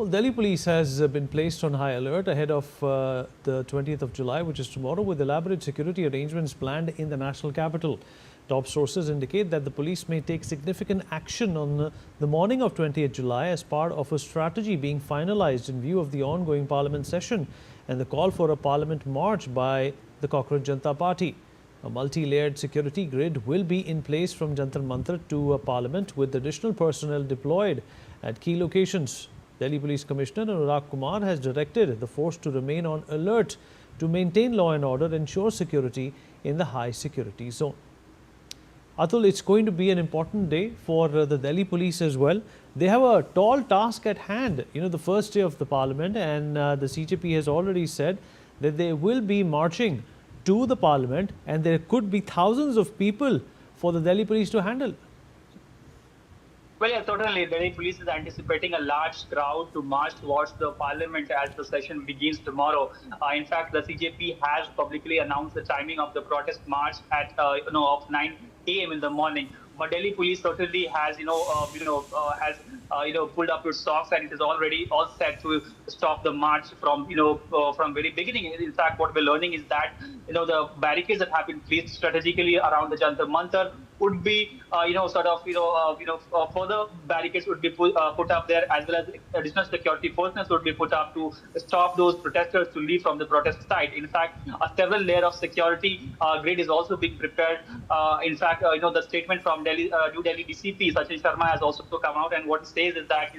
Well, Delhi police has been placed on high alert ahead of the 20th of July, which is tomorrow, with elaborate security arrangements planned in the national capital. Top sources indicate that the police may take significant action on the morning of 20th July as part of a strategy being finalized in view of the ongoing parliament session and the call for a parliament march by the Cockroach Janata Party. A multi-layered security grid will be in place from Jantar Mantar to Parliament, with additional personnel deployed at key locations. Delhi Police Commissioner Anurag Kumar has directed the force to remain on alert to maintain law and order and ensure security in the high security zone. Atul, it's going to be an important day for the Delhi police as well. They have a tall task at hand, the first day of the parliament, and the CJP has already said that they will be marching to the parliament and there could be thousands of people for the Delhi police to handle. Well, yeah, certainly. Delhi police is anticipating a large crowd to march towards the parliament as the session begins tomorrow. In fact, the CJP has publicly announced the timing of the protest march at of 9 a.m. in the morning. But Delhi police certainly has pulled up its socks, and it is already all set to stop the march from from very beginning. In fact, what we're learning is that the barricades that have been placed strategically around the Jantar Mantar would be further barricades would be put up there, as well as additional security personnel would be put up to stop those protesters to leave from the protest site. In fact, a several layer of security grid is also being prepared. In fact, the statement from New Delhi DCP Sachin Sharma has also come out, and what it says is that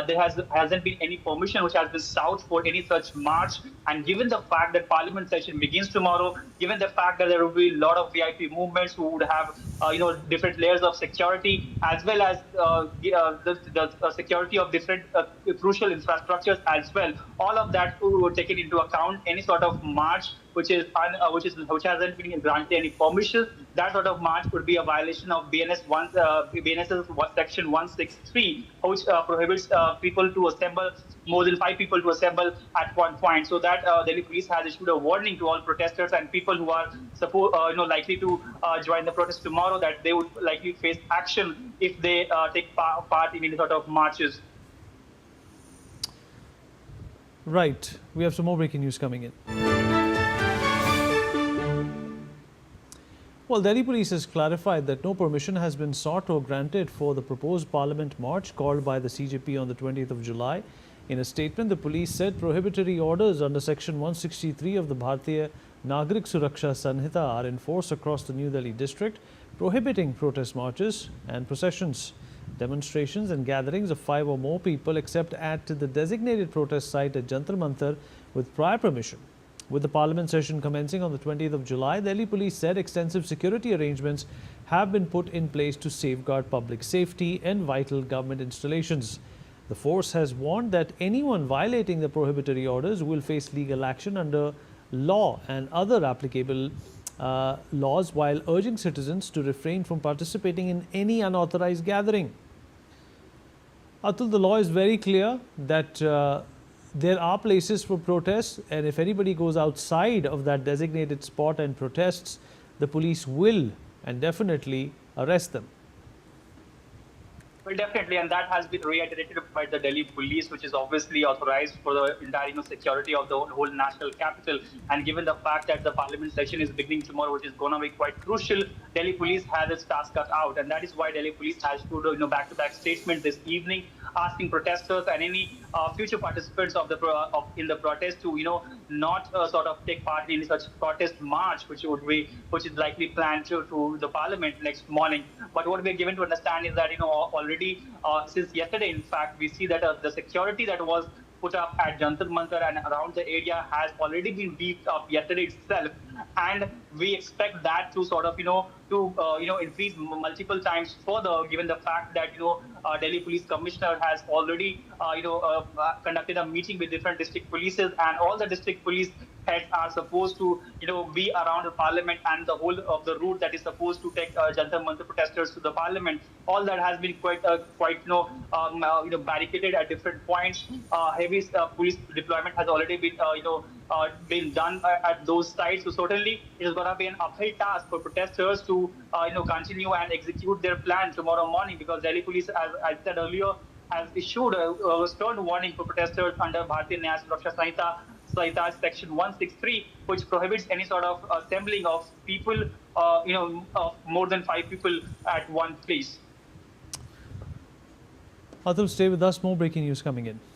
there hasn't been any permission which has been sought for any such march. And given the fact that Parliament session begins tomorrow, given the fact that there will be a lot of VIP movements who would have different layers of security, as well as the security of different crucial infrastructures as well, all of that were taken into account. Any sort of march which hasn't been granted any permission, that sort of march would be a violation of BNS's section 163, which prohibits people to assemble, more than 5 people to assemble at one point. So that Delhi police has issued a warning to all protesters and people who are likely to join the protest tomorrow, that they would likely face action if they take part in any sort of marches. Right. We have some more breaking news coming in. Well, Delhi police has clarified that no permission has been sought or granted for the proposed parliament march called by the CJP on the 20th of July. In a statement, the police said prohibitory orders under section 163 of the Bharatiya Nagrik Suraksha Sanhita are in force across the New Delhi district, prohibiting protest marches and processions, demonstrations and gatherings of 5 or more people except at the designated protest site at Jantar Mantar with prior permission. With the parliament session commencing on the 20th of July, Delhi police said extensive security arrangements have been put in place to safeguard public safety and vital government installations. The force has warned that anyone violating the prohibitory orders will face legal action under law and other applicable laws, while urging citizens to refrain from participating in any unauthorized gathering. Atul, the law is very clear that there are places for protests, and if anybody goes outside of that designated spot and protests, the police will and definitely arrest them. Well, definitely, and that has been reiterated by the Delhi police, which is obviously authorized for the entire security of the whole national capital. And given the fact that the parliament session is beginning tomorrow, which is going to be quite crucial, Delhi police has its task cut out, and that is why Delhi police has to back-to-back statement this evening, asking protesters and any future participants in the protest to not sort of take part in any such protest march, which is likely planned to the parliament next morning. But what we are given to understand is that already since yesterday, in fact, we see that the security that was put up at Jantar Mantar and around the area has already been beefed up yesterday itself, and we expect that to sort of increase multiple times further, given the fact that Delhi Police Commissioner has already conducted a meeting with different district polices, and all the district police heads are supposed to be around the parliament and the whole of the route that is supposed to take Jantar Mantar protesters to the parliament. All that has been quite barricaded at different points. Heavy police deployment has already been done at those sites. So certainly it is going to be an uphill task for protesters to continue and execute their plan tomorrow morning, because Delhi police, as I said earlier, has issued a stern warning for protesters under Bharatiya Nyaya Suraksha Sanhita Section 163, which prohibits any sort of assembling of people, of more than 5 people at one place. Atul, stay with us. More breaking news coming in.